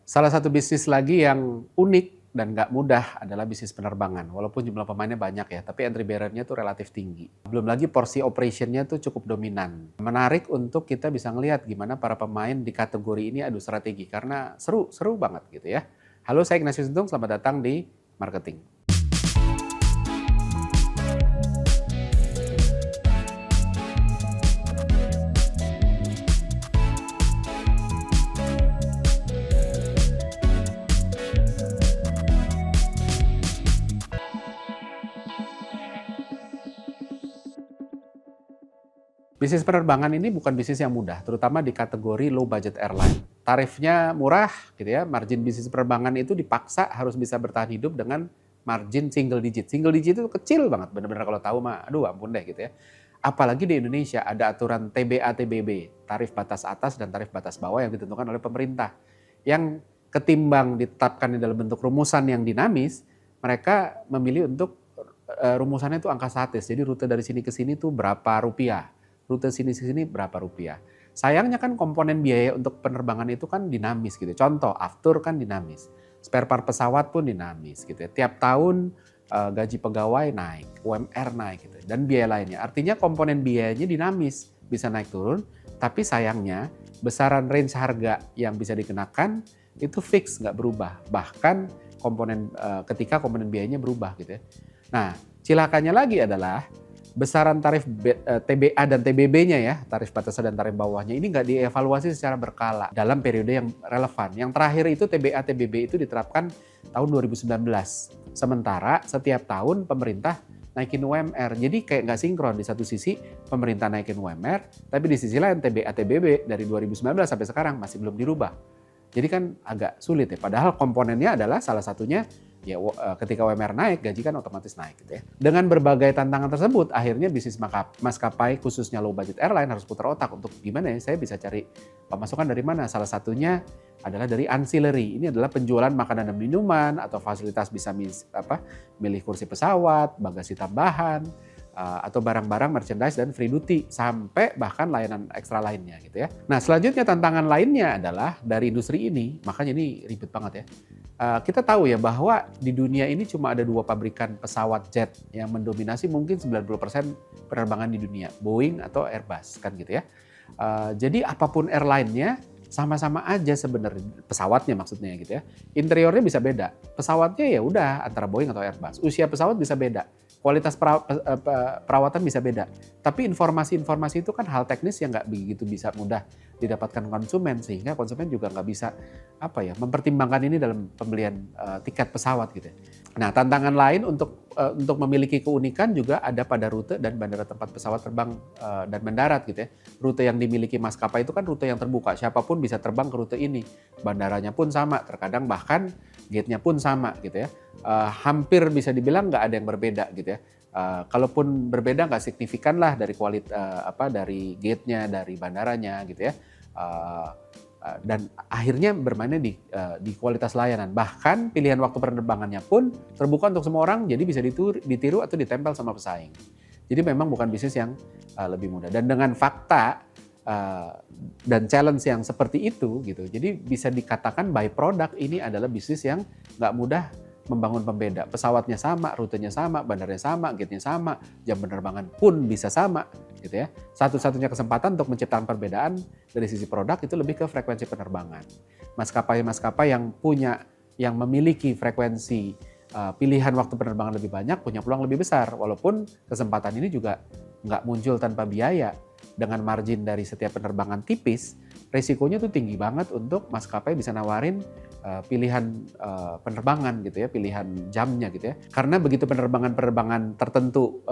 Salah satu bisnis lagi yang unik dan nggak mudah adalah bisnis penerbangan. Walaupun jumlah pemainnya banyak ya, tapi entry barrier-nya tuh relatif tinggi. Belum lagi porsi operation-nya tuh cukup dominan. Menarik untuk kita bisa ngelihat gimana para pemain di kategori ini adu strategi karena seru banget gitu ya. Halo, saya Ignatius Untung, selamat datang di Marketing. Bisnis penerbangan ini bukan bisnis yang mudah, terutama di kategori low budget airline. Tarifnya murah gitu ya, margin bisnis penerbangan itu dipaksa harus bisa bertahan hidup dengan margin single digit. Single digit itu kecil banget, benar-benar kalau tahu mah, aduh ampun deh gitu ya. Apalagi di Indonesia ada aturan TBA-TBB, tarif batas atas dan tarif batas bawah yang ditentukan oleh pemerintah. Yang ketimbang ditetapkan di dalam bentuk rumusan yang dinamis, mereka memilih untuk rumusannya itu angka statis. Jadi rute dari sini ke sini tuh berapa rupiah. Rute sini berapa rupiah. Sayangnya kan komponen biaya untuk penerbangan itu kan dinamis gitu. Contoh, aftur kan dinamis. Spare part pesawat pun dinamis gitu ya. Tiap tahun gaji pegawai naik, UMR naik gitu. Dan biaya lainnya. Artinya komponen biayanya dinamis, bisa naik turun. Tapi sayangnya besaran range harga yang bisa dikenakan itu fix, nggak berubah. Bahkan ketika komponen biayanya berubah gitu ya. Nah, cilakannya lagi adalah besaran tarif TBA dan TBB-nya ya, tarif batas dan tarif bawahnya ini nggak dievaluasi secara berkala dalam periode yang relevan. Yang terakhir itu TBA TBB itu diterapkan tahun 2019. Sementara setiap tahun pemerintah naikin UMR. Jadi kayak nggak sinkron. Di satu sisi pemerintah naikin UMR, tapi di sisi lain TBA TBB dari 2019 sampai sekarang masih belum dirubah. Jadi kan agak sulit ya. Padahal komponennya adalah salah satunya ya ketika UMR naik, gaji kan otomatis naik gitu ya. Dengan berbagai tantangan tersebut, akhirnya bisnis maskapai khususnya low budget airline harus putar otak untuk gimana ya saya bisa cari pemasukan dari mana. Salah satunya adalah dari ancillary. Ini adalah penjualan makanan dan minuman atau fasilitas bisa milih kursi pesawat, bagasi tambahan, atau barang-barang merchandise dan free duty sampai bahkan layanan ekstra lainnya gitu ya. Nah, selanjutnya tantangan lainnya adalah dari industri ini, makanya ini ribet banget ya. Kita tahu ya bahwa di dunia ini cuma ada 2 pabrikan pesawat jet yang mendominasi mungkin 90% penerbangan di dunia, Boeing atau Airbus kan gitu ya. Jadi apapun airline-nya sama-sama aja sebenarnya, pesawatnya maksudnya gitu ya. Interiornya bisa beda. Pesawatnya ya udah antara Boeing atau Airbus. Usia pesawat bisa beda. Kualitas perawatan bisa beda. Tapi informasi-informasi itu kan hal teknis yang nggak begitu bisa mudah didapatkan konsumen, sehingga konsumen juga nggak bisa mempertimbangkan ini dalam pembelian tiket pesawat gitu ya. Nah, tantangan lain untuk memiliki keunikan juga ada pada rute dan bandara tempat pesawat terbang dan mendarat gitu ya. Rute yang dimiliki maskapai itu kan rute yang terbuka, siapapun bisa terbang ke rute ini. Bandaranya pun sama, terkadang bahkan gate-nya pun sama gitu ya. Hampir bisa dibilang nggak ada yang berbeda gitu ya. Kalaupun berbeda nggak signifikan lah dari dari gate-nya, dari bandaranya gitu ya. Dan akhirnya bermainnya di kualitas layanan. Bahkan pilihan waktu penerbangannya pun terbuka untuk semua orang, jadi bisa ditiru atau ditempel sama pesaing. Jadi memang bukan bisnis yang lebih mudah. Dan dengan fakta dan challenge yang seperti itu gitu, jadi bisa dikatakan by product ini adalah bisnis yang nggak mudah membangun pembeda. Pesawatnya sama, rutenya sama, bandarnya sama, gate-nya sama, jam penerbangan pun bisa sama gitu ya. Satu-satunya kesempatan untuk menciptakan perbedaan dari sisi produk itu lebih ke frekuensi penerbangan. Maskapai-maskapai yang memiliki frekuensi pilihan waktu penerbangan lebih banyak punya peluang lebih besar, walaupun kesempatan ini juga nggak muncul tanpa biaya. Dengan margin dari setiap penerbangan tipis, resikonya tuh tinggi banget untuk maskapai bisa nawarin pilihan penerbangan gitu ya, pilihan jamnya gitu ya. Karena begitu penerbangan tertentu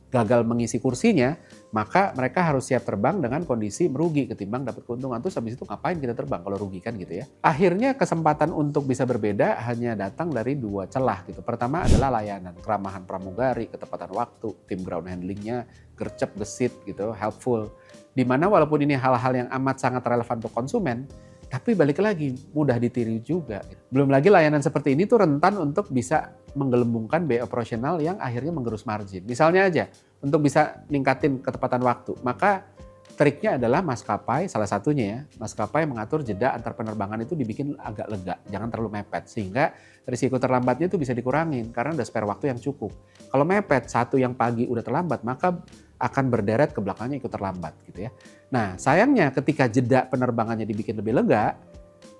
gagal mengisi kursinya, maka mereka harus siap terbang dengan kondisi merugi ketimbang dapat keuntungan. Terus habis itu ngapain kita terbang kalau rugi kan gitu ya. Akhirnya kesempatan untuk bisa berbeda hanya datang dari 2 celah gitu. Pertama adalah layanan, keramahan pramugari, ketepatan waktu, tim ground handlingnya gercep, gesit gitu, helpful. Dimana walaupun ini hal-hal yang amat sangat relevan untuk konsumen, tapi balik lagi mudah ditiru juga. Belum lagi layanan seperti ini tuh rentan untuk bisa menggelembungkan biaya operasional yang akhirnya menggerus margin. Misalnya aja, untuk bisa ningkatin ketepatan waktu, maka Triknya adalah maskapai, salah satunya ya, maskapai mengatur jeda antar penerbangan itu dibikin agak lega, jangan terlalu mepet. Sehingga risiko terlambatnya itu bisa dikurangin karena udah spare waktu yang cukup. Kalau mepet, satu yang pagi udah terlambat, maka akan berderet ke belakangnya ikut terlambat gitu ya. Nah sayangnya ketika jeda penerbangannya dibikin lebih lega,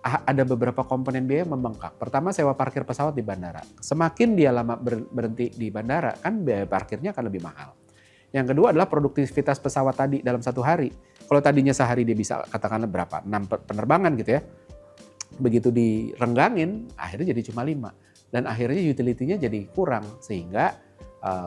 ada beberapa komponen biaya yang membengkak. Pertama sewa parkir pesawat di bandara. Semakin dia lama berhenti di bandara, kan biaya parkirnya akan lebih mahal. Yang kedua adalah produktivitas pesawat tadi dalam satu hari. Kalau tadinya sehari dia bisa katakanlah berapa? 6 penerbangan gitu ya. Begitu direnggangin, akhirnya jadi cuma 5. Dan akhirnya utility-nya jadi kurang. Sehingga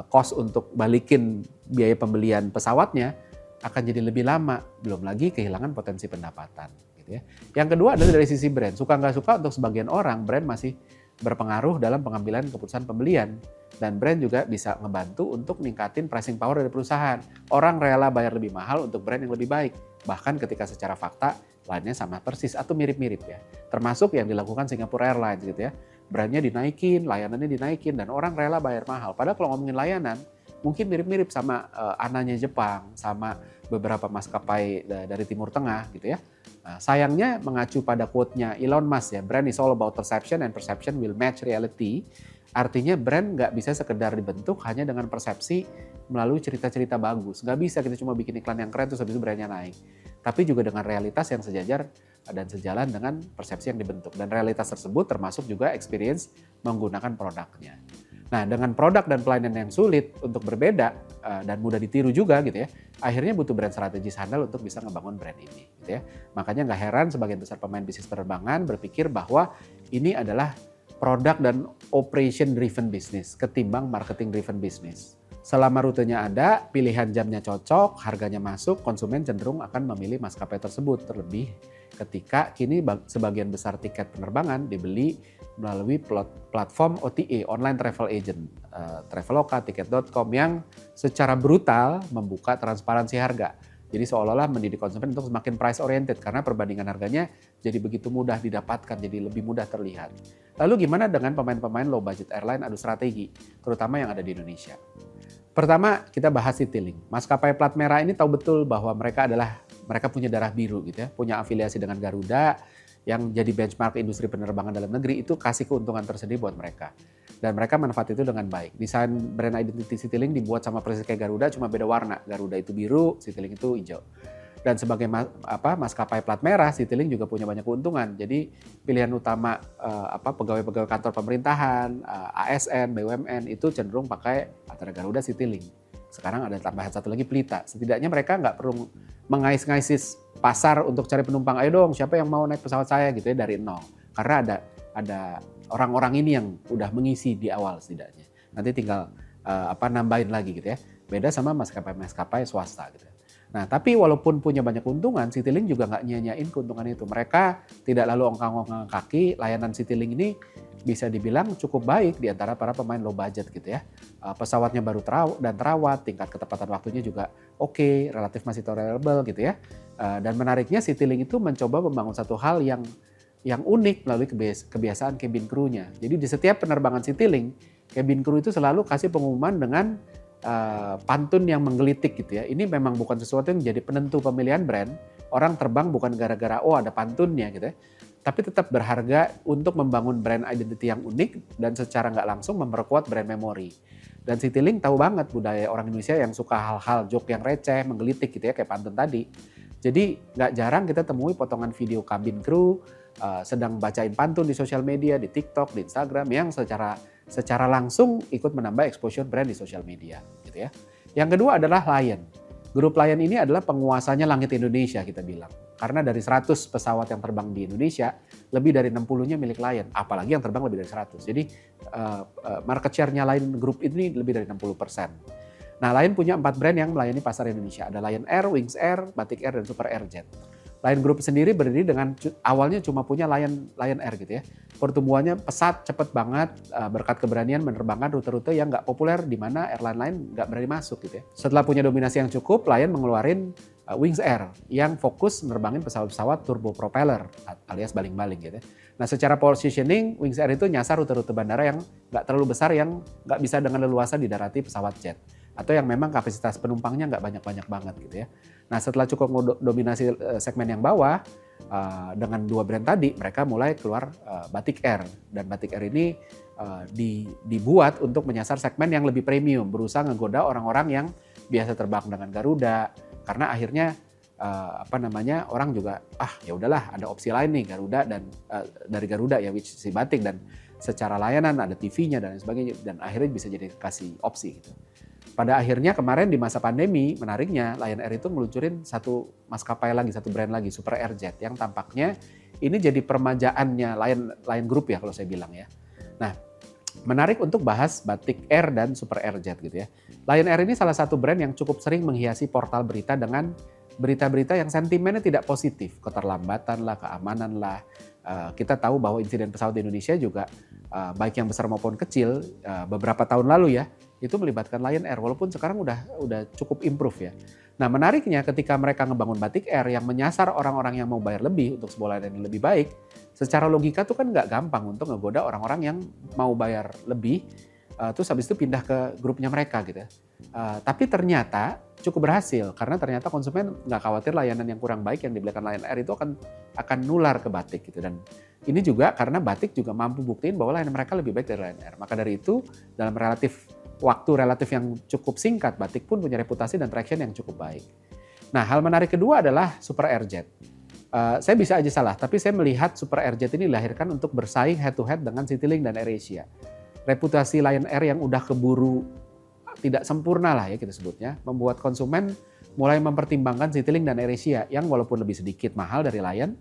cost untuk balikin biaya pembelian pesawatnya akan jadi lebih lama. Belum lagi kehilangan potensi pendapatan. Gitu ya. Yang kedua adalah dari sisi brand. Suka nggak suka untuk sebagian orang, brand masih berpengaruh dalam pengambilan keputusan pembelian. Dan brand juga bisa ngebantu untuk ningkatin pricing power dari perusahaan. Orang rela bayar lebih mahal untuk brand yang lebih baik. Bahkan ketika secara fakta lainnya sama persis atau mirip-mirip ya. Termasuk yang dilakukan Singapore Airlines gitu ya. Brandnya dinaikin, layanannya dinaikin, dan orang rela bayar mahal. Padahal kalau ngomongin layanan, mungkin mirip-mirip sama ananya Jepang, sama beberapa maskapai dari Timur Tengah gitu ya. Nah, sayangnya mengacu pada quote-nya Elon Musk ya, brand is all about perception and perception will match reality. Artinya brand nggak bisa sekedar dibentuk hanya dengan persepsi melalui cerita-cerita bagus. Nggak bisa kita cuma bikin iklan yang keren terus habis itu brandnya naik. Tapi juga dengan realitas yang sejajar dan sejalan dengan persepsi yang dibentuk. Dan realitas tersebut termasuk juga experience menggunakan produknya. Nah dengan produk dan pelayanan yang sulit untuk berbeda dan mudah ditiru juga gitu ya. Akhirnya butuh brand strategis handal untuk bisa ngebangun brand ini gitu ya. Makanya nggak heran sebagian besar pemain bisnis penerbangan berpikir bahwa ini adalah produk dan operation driven business ketimbang marketing driven business. Selama rutenya ada, pilihan jamnya cocok, harganya masuk, konsumen cenderung akan memilih maskapai tersebut. Terlebih ketika kini sebagian besar tiket penerbangan dibeli melalui platform OTA, online travel agent, Traveloka, Tiket.com yang secara brutal membuka transparansi harga. Jadi seolah-olah mendidik konsumen untuk semakin price oriented karena perbandingan harganya jadi begitu mudah didapatkan, jadi lebih mudah terlihat. Lalu gimana dengan pemain-pemain low budget airline adu strategi, terutama yang ada di Indonesia? Pertama kita bahas Citylink. Maskapai plat merah ini tahu betul bahwa mereka punya darah biru gitu ya, punya afiliasi dengan Garuda yang jadi benchmark industri penerbangan dalam negeri itu kasih keuntungan tersendiri buat mereka. Dan mereka manfaat itu dengan baik. Desain brand identity Citylink dibuat sama persis kayak Garuda, cuma beda warna. Garuda itu biru, Citylink itu hijau. Dan sebagai maskapai plat merah, Citylink juga punya banyak keuntungan. Jadi pilihan utama pegawai-pegawai kantor pemerintahan, ASN, BUMN itu cenderung pakai antara Garuda, Citylink. Sekarang ada tambahan satu lagi Pelita. Setidaknya mereka nggak perlu mengais-ngaisis pasar untuk cari penumpang. Ayo dong, siapa yang mau naik pesawat saya gitu ya dari nol. Karena ada orang-orang ini yang udah mengisi di awal setidaknya. Nanti tinggal nambahin lagi gitu ya. Beda sama maskapai swasta gitu. Nah, tapi walaupun punya banyak keuntungan, Citylink juga nggak nyanyain keuntungan itu. Mereka tidak lalu ongkang-ongkang kaki. Layanan Citylink ini bisa dibilang cukup baik di antara para pemain low budget gitu ya. Pesawatnya baru terawat, tingkat ketepatan waktunya juga oke, relatif masih tolerable gitu ya. Dan menariknya Citylink itu mencoba membangun satu hal yang unik melalui kebiasaan cabin crew-nya. Jadi di setiap penerbangan Citylink, cabin crew itu selalu kasih pengumuman dengan pantun yang menggelitik gitu ya. Ini memang bukan sesuatu yang menjadi penentu pemilihan brand. Orang terbang bukan gara-gara ada pantunnya gitu ya. Tapi tetap berharga untuk membangun brand identity yang unik dan secara nggak langsung memperkuat brand memory. Dan Citylink tahu banget budaya orang Indonesia yang suka hal-hal joke yang receh, menggelitik gitu ya kayak pantun tadi. Jadi nggak jarang kita temui potongan video kabin kru sedang bacain pantun di sosial media, di TikTok, di Instagram yang secara langsung ikut menambah exposure brand di sosial media gitu ya. Yang kedua adalah Lion. Grup Lion ini adalah penguasanya langit Indonesia kita bilang. Karena dari 100 pesawat yang terbang di Indonesia, lebih dari 60-nya milik Lion. Apalagi yang terbang lebih dari 100. Jadi market share-nya Lion Group ini lebih dari 60%. Nah, Lion punya 4 brand yang melayani pasar Indonesia. Ada Lion Air, Wings Air, Batik Air, dan Super Airjet. Lion Group sendiri berdiri dengan awalnya cuma punya Lion Air gitu ya. Pertumbuhannya pesat, cepet banget berkat keberanian menerbangkan rute-rute yang nggak populer di mana airline lain nggak berani masuk gitu ya. Setelah punya dominasi yang cukup, Lion mengeluarin Wings Air yang fokus menerbangin pesawat-pesawat turbo propeller alias baling-baling gitu ya. Nah secara positioning, Wings Air itu nyasar rute-rute bandara yang nggak terlalu besar yang nggak bisa dengan leluasa didarati pesawat jet. atau yang memang kapasitas penumpangnya nggak banyak-banyak banget gitu ya. Nah setelah cukup dominasi segmen yang bawah, dengan 2 brand tadi mereka mulai keluar Batik Air, dan Batik Air ini dibuat untuk menyasar segmen yang lebih premium, berusaha ngegoda orang-orang yang biasa terbang dengan Garuda, karena akhirnya orang juga ya udahlah ada opsi lain nih Garuda dan dari Garuda ya which si Batik, dan secara layanan ada TV-nya dan sebagainya, dan akhirnya bisa jadi kasih opsi gitu. Pada akhirnya kemarin di masa pandemi, menariknya Lion Air itu meluncurin satu maskapai lagi, satu brand lagi, Super Airjet, yang tampaknya ini jadi permajaannya Lion Group ya kalau saya bilang ya. Nah, menarik untuk bahas Batik Air dan Super Airjet gitu ya. Lion Air ini salah satu brand yang cukup sering menghiasi portal berita dengan berita-berita yang sentimennya tidak positif, keterlambatan lah, keamanan lah. Kita tahu bahwa insiden pesawat di Indonesia juga baik yang besar maupun kecil beberapa tahun lalu ya itu melibatkan Lion Air, walaupun sekarang udah cukup improve ya. Nah menariknya ketika mereka ngebangun Batik Air yang menyasar orang-orang yang mau bayar lebih untuk sebuah layanan yang lebih baik, secara logika tuh kan nggak gampang untuk ngegoda orang-orang yang mau bayar lebih terus habis itu pindah ke grupnya mereka gitu ya. Tapi ternyata cukup berhasil karena ternyata konsumen nggak khawatir layanan yang kurang baik yang diberikan Lion Air itu akan nular ke Batik gitu. Dan ini juga karena Batik juga mampu buktiin bahwa layanan mereka lebih baik dari Lion Air. Maka dari itu dalam waktu relatif yang cukup singkat, Batik pun punya reputasi dan traction yang cukup baik. Nah hal menarik kedua adalah Super Airjet. Saya bisa aja salah, tapi saya melihat Super Airjet ini dilahirkan untuk bersaing head to head dengan Citylink dan AirAsia. Reputasi Lion Air yang udah keburu tidak sempurna lah ya kita sebutnya, membuat konsumen mulai mempertimbangkan Citylink dan AirAsia yang walaupun lebih sedikit mahal dari Lion,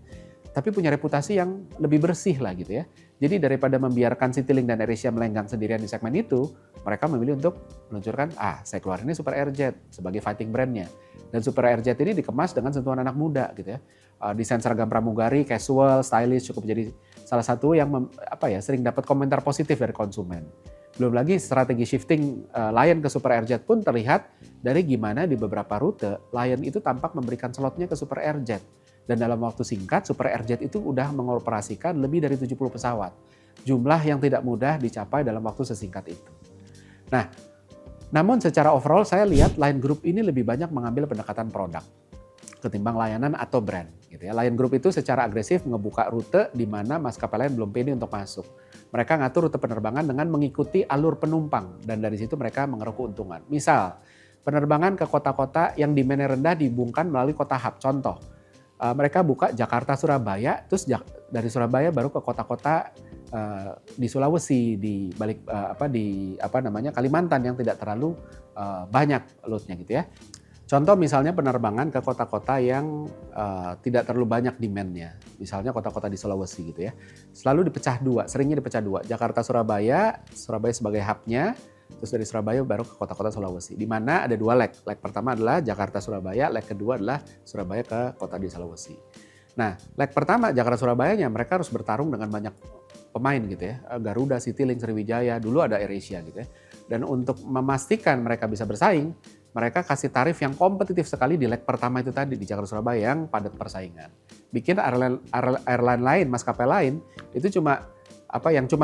tapi punya reputasi yang lebih bersih lah gitu ya. Jadi daripada membiarkan Citylink dan AirAsia melenggang sendirian di segmen itu, mereka memilih untuk meluncurkan, saya keluarin ini Super Airjet sebagai fighting brandnya. Dan Super Airjet ini dikemas dengan sentuhan anak muda gitu ya. Desain seragam pramugari, casual, stylish, cukup jadi salah satu yang sering dapat komentar positif dari konsumen. Belum lagi strategi shifting Lion ke Super Airjet pun terlihat dari gimana di beberapa rute Lion itu tampak memberikan slotnya ke Super Airjet. Dan dalam waktu singkat Super Airjet itu udah mengoperasikan lebih dari 70 pesawat. Jumlah yang tidak mudah dicapai dalam waktu sesingkat itu. Nah, namun secara overall saya lihat Lion Group ini lebih banyak mengambil pendekatan produk ketimbang layanan atau brand gitu ya. Lion Group itu secara agresif ngebuka rute di mana maskapai lain belum pede untuk masuk. Mereka ngatur rute penerbangan dengan mengikuti alur penumpang dan dari situ mereka mengeruk keuntungan. Misal, penerbangan ke kota-kota yang demand-nya rendah dihubungkan melalui kota hub. Contoh, mereka buka Jakarta Surabaya, terus dari Surabaya baru ke kota-kota di Sulawesi, di balik Kalimantan yang tidak terlalu banyak loadnya gitu ya. Contoh misalnya penerbangan ke kota-kota yang tidak terlalu banyak demand-nya. Misalnya kota-kota di Sulawesi gitu ya. Selalu seringnya dipecah dua. Jakarta Surabaya sebagai hub-nya, terus dari Surabaya baru ke kota-kota Sulawesi. Di mana ada 2 leg. Leg pertama adalah Jakarta Surabaya, leg kedua adalah Surabaya ke kota di Sulawesi. Nah, leg pertama Jakarta Surabayanya mereka harus bertarung dengan banyak pemain gitu ya. Garuda, Citylink, Sriwijaya, dulu ada AirAsia gitu ya. Dan untuk memastikan mereka bisa bersaing, mereka kasih tarif yang kompetitif sekali di leg pertama itu tadi di Jakarta Surabaya yang padat persaingan. Bikin airline lain, maskapai lain itu cuma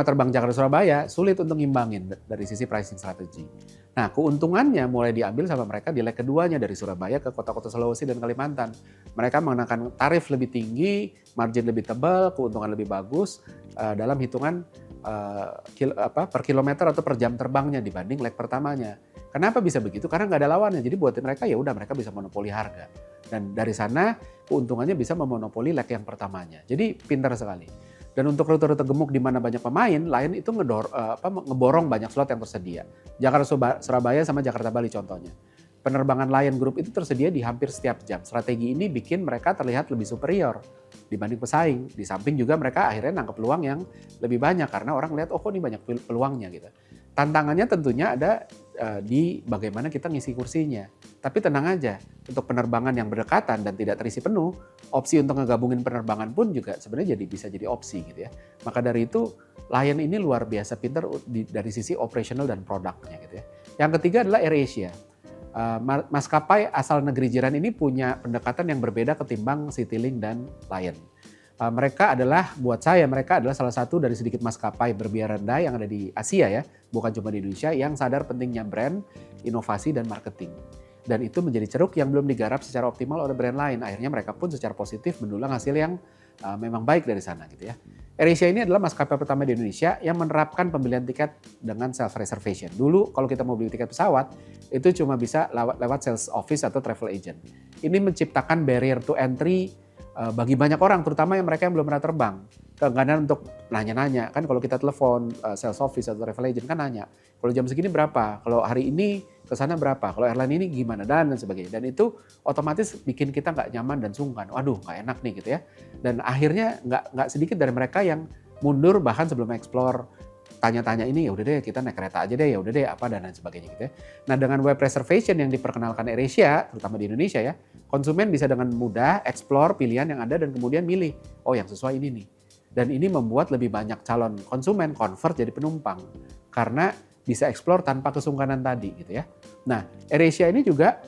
terbang Jakarta Surabaya sulit untuk ngimbangin dari sisi pricing strategi. Nah, keuntungannya mulai diambil sama mereka di leg keduanya dari Surabaya ke kota-kota Sulawesi dan Kalimantan. Mereka mengenakan tarif lebih tinggi, margin lebih tebal, keuntungan lebih bagus dalam hitungan per kilometer atau per jam terbangnya dibanding leg pertamanya. Kenapa bisa begitu? Karena nggak ada lawannya. Jadi buat mereka ya udah mereka bisa monopoli harga. Dan dari sana keuntungannya bisa memonopoli leg yang pertamanya. Jadi pintar sekali. Dan untuk rute-rute gemuk di mana banyak pemain, Lion itu ngeborong banyak slot yang tersedia. Jakarta Surabaya sama Jakarta Bali contohnya. Penerbangan Lion Group itu tersedia di hampir setiap jam. Strategi ini bikin mereka terlihat lebih superior dibanding pesaing. Di samping juga mereka akhirnya nangkep peluang yang lebih banyak karena orang lihat kok ini banyak peluangnya gitu. Tantangannya tentunya ada di bagaimana kita ngisi kursinya. Tapi tenang aja, untuk penerbangan yang berdekatan dan tidak terisi penuh, opsi untuk ngegabungin penerbangan pun juga sebenarnya bisa jadi opsi gitu ya. Maka dari itu Lion ini luar biasa pintar dari sisi operational dan produknya gitu ya. Yang ketiga adalah AirAsia. Maskapai asal negeri jiran ini punya pendekatan yang berbeda ketimbang Citylink dan Lion. Mereka adalah salah satu dari sedikit maskapai berbiaya rendah yang ada di Asia ya, bukan cuma di Indonesia, yang sadar pentingnya brand, inovasi, dan marketing. Dan itu menjadi ceruk yang belum digarap secara optimal oleh brand lain. Akhirnya mereka pun secara positif mendulang hasil yang memang baik dari sana gitu ya. AirAsia ini adalah maskapai pertama di Indonesia yang menerapkan pembelian tiket dengan self reservation. Dulu kalau kita mau beli tiket pesawat itu cuma bisa lewat sales office atau travel agent. Ini menciptakan barrier to entry bagi banyak orang, terutama yang mereka yang belum pernah terbang. Keengganan untuk nanya-nanya, kan kalau kita telepon sales office atau travel agent kan nanya, kalau jam segini berapa, kalau hari ini kesana berapa, kalau airline ini gimana, dan sebagainya. Dan itu otomatis bikin kita nggak nyaman dan sungkan, waduh nggak enak nih gitu ya. Dan akhirnya nggak sedikit dari mereka yang mundur bahkan sebelum explore, tanya-tanya ini, ya udah deh kita naik kereta aja deh, ya udah deh apa dan lain sebagainya gitu ya. Nah dengan web reservation yang diperkenalkan AirAsia, terutama di Indonesia ya, konsumen bisa dengan mudah explore pilihan yang ada dan kemudian milih, oh yang sesuai ini nih. Dan ini membuat lebih banyak calon konsumen convert jadi penumpang karena bisa explore tanpa kesungkanan tadi gitu ya. Nah AirAsia ini juga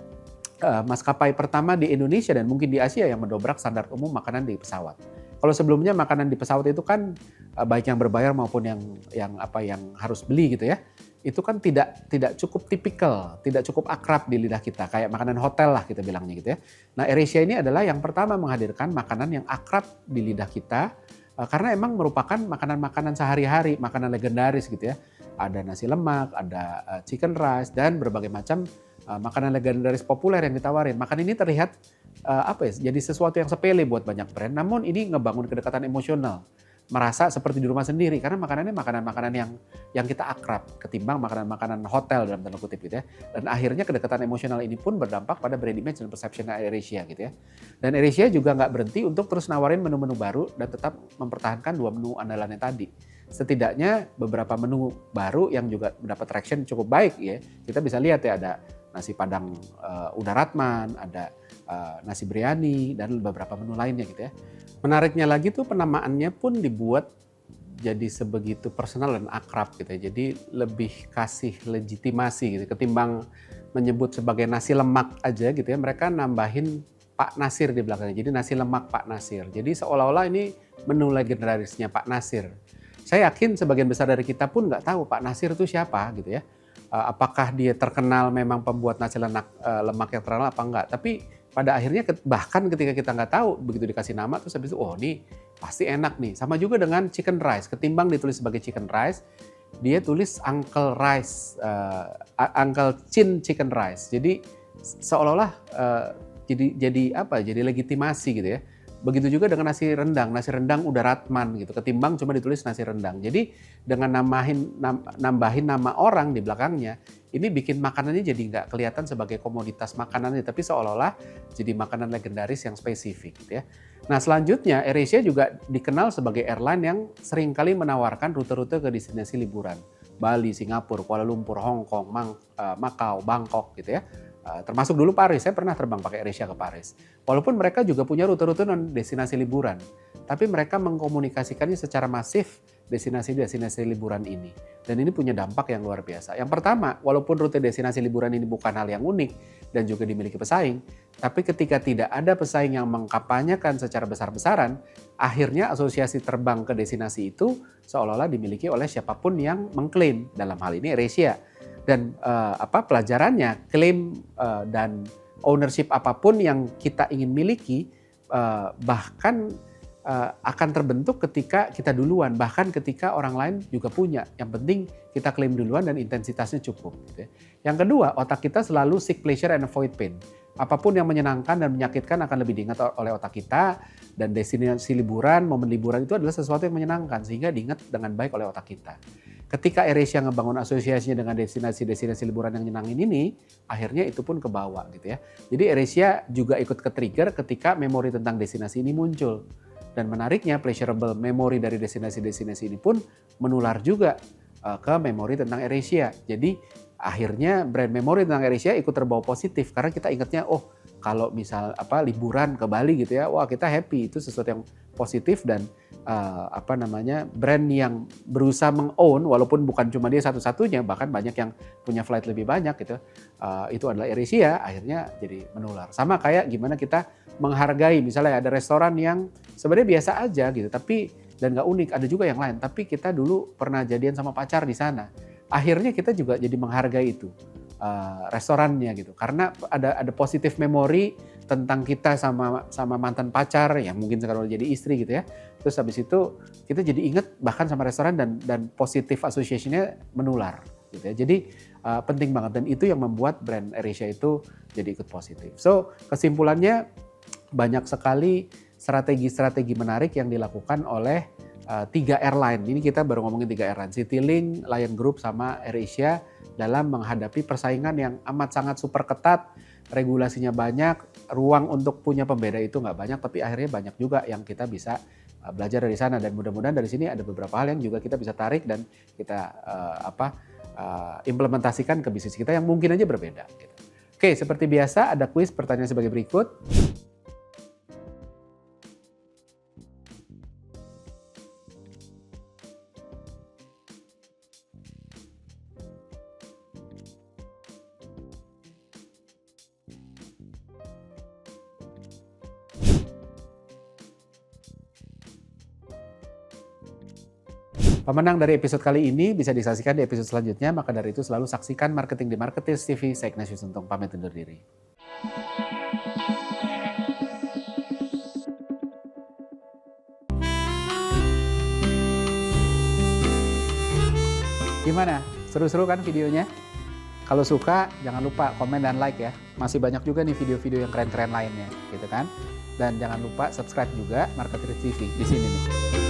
maskapai pertama di Indonesia dan mungkin di Asia yang mendobrak standar umum makanan di pesawat. Kalau sebelumnya makanan di pesawat itu kan baik yang berbayar maupun yang harus beli gitu ya. Itu kan tidak cukup tipikal, tidak cukup akrab di lidah kita, kayak makanan hotel lah kita bilangnya gitu ya. Nah, AirAsia ini adalah yang pertama menghadirkan makanan yang akrab di lidah kita karena emang merupakan makanan-makanan sehari-hari, makanan legendaris gitu ya. Ada nasi lemak, ada chicken rice dan berbagai macam makanan legendaris populer yang ditawarin. Makan ini terlihat jadi sesuatu yang sepele buat banyak brand, namun ini ngebangun kedekatan emosional. Merasa seperti di rumah sendiri karena makanannya makanan-makanan yang kita akrab ketimbang makanan-makanan hotel dalam tanda kutip gitu ya. Dan akhirnya kedekatan emosional ini pun berdampak pada brand image dan perception AirAsia gitu ya. Dan AirAsia juga nggak berhenti untuk terus nawarin menu-menu baru dan tetap mempertahankan 2 menu andalannya tadi. Setidaknya beberapa menu baru yang juga mendapat traction cukup baik ya. Kita bisa lihat ya ada nasi padang Udaratman, ada nasi biryani dan beberapa menu lainnya gitu ya. Menariknya lagi tuh penamaannya pun dibuat jadi sebegitu personal dan akrab gitu ya. Jadi lebih kasih legitimasi gitu ketimbang menyebut sebagai nasi lemak aja gitu ya. Mereka nambahin Pak Nasir di belakangnya. Jadi nasi lemak Pak Nasir. Jadi seolah-olah ini menu legendarisnya Pak Nasir. Saya yakin sebagian besar dari kita pun nggak tahu Pak Nasir itu siapa gitu ya. Apakah dia terkenal memang pembuat nasi lemak yang terkenal apa enggak. Tapi pada akhirnya bahkan ketika kita nggak tahu begitu dikasih nama terus habis itu oh ini pasti enak nih. Sama juga dengan chicken rice, ketimbang ditulis sebagai chicken rice dia tulis Uncle Rice, Uncle Chin chicken rice. Jadi seolah-olah jadi legitimasi gitu ya. Begitu juga dengan nasi rendang Udaratman gitu, ketimbang cuma ditulis nasi rendang. Jadi dengan nambahin nama orang di belakangnya, ini bikin makanannya jadi nggak kelihatan sebagai komoditas makanannya, tapi seolah-olah jadi makanan legendaris yang spesifik gitu ya. Nah selanjutnya AirAsia juga dikenal sebagai airline yang seringkali menawarkan rute-rute ke destinasi liburan. Bali, Singapura, Kuala Lumpur, Hong Kong, Macau, Bangkok gitu ya. Termasuk dulu Paris, saya pernah terbang pakai AirAsia ke Paris. Walaupun mereka juga punya rute-rute non destinasi liburan, tapi mereka mengkomunikasikannya secara masif destinasi-destinasi liburan ini. Dan ini punya dampak yang luar biasa. Yang pertama, walaupun rute destinasi liburan ini bukan hal yang unik dan juga dimiliki pesaing, tapi ketika tidak ada pesaing yang mengkampanyekan secara besar-besaran, akhirnya asosiasi terbang ke destinasi itu seolah-olah dimiliki oleh siapapun yang mengklaim, dalam hal ini AirAsia. Dan pelajarannya, klaim dan ownership apapun yang kita ingin miliki bahkan akan terbentuk ketika kita duluan, bahkan ketika orang lain juga punya. Yang penting kita klaim duluan dan intensitasnya cukup. Gitu ya. Yang kedua, otak kita selalu seek pleasure and avoid pain. Apapun yang menyenangkan dan menyakitkan akan lebih diingat oleh otak kita, dan destinasi liburan, momen liburan itu adalah sesuatu yang menyenangkan sehingga diingat dengan baik oleh otak kita. Ketika AirAsia ngebangun asosiasinya dengan destinasi-destinasi liburan yang nyenangin ini, akhirnya itu pun kebawa gitu ya. Jadi AirAsia juga ikut ke-trigger ketika memori tentang destinasi ini muncul. Dan menariknya, pleasurable memory dari destinasi-destinasi ini pun menular juga ke memori tentang AirAsia. Jadi akhirnya brand memory tentang AirAsia ikut terbawa positif karena kita ingatnya, oh kalau misal liburan ke Bali gitu ya, wah kita happy, itu sesuatu yang positif dan brand yang berusaha meng-own walaupun bukan cuma dia satu-satunya, bahkan banyak yang punya flight lebih banyak gitu. Itu adalah AirAsia, akhirnya jadi menular. Sama kayak gimana kita menghargai, misalnya ada restoran yang sebenarnya biasa aja gitu, tapi dan nggak unik, ada juga yang lain. Tapi kita dulu pernah jadian sama pacar di sana. Akhirnya kita juga jadi menghargai itu restorannya gitu, karena ada positif memori tentang kita sama mantan pacar yang mungkin sekarang udah jadi istri gitu ya. Terus habis itu kita jadi inget bahkan sama restoran dan positif association-nya menular gitu ya. Jadi penting banget dan itu yang membuat brand AirAsia itu jadi ikut positif. So kesimpulannya banyak sekali strategi-strategi menarik yang dilakukan oleh 3 airline. Ini kita baru ngomongin 3 airline, Citylink, Lion Group sama AirAsia dalam menghadapi persaingan yang amat sangat super ketat. Regulasinya banyak, ruang untuk punya pembeda itu nggak banyak, tapi akhirnya banyak juga yang kita bisa belajar dari sana dan mudah-mudahan dari sini ada beberapa hal yang juga kita bisa tarik dan kita implementasikan ke bisnis kita yang mungkin aja berbeda. Gitu. Oke, seperti biasa ada kuis pertanyaan sebagai berikut. Pemenang dari episode kali ini bisa disaksikan di episode selanjutnya, maka dari itu selalu saksikan Marketing di Marketers TV. Saya Ignatius Untung, pamit undur diri. Gimana? Seru-seru kan videonya? Kalau suka, jangan lupa komen dan like ya. Masih banyak juga nih video-video yang keren-keren lainnya, gitu kan? Dan jangan lupa subscribe juga Marketers TV di sini nih.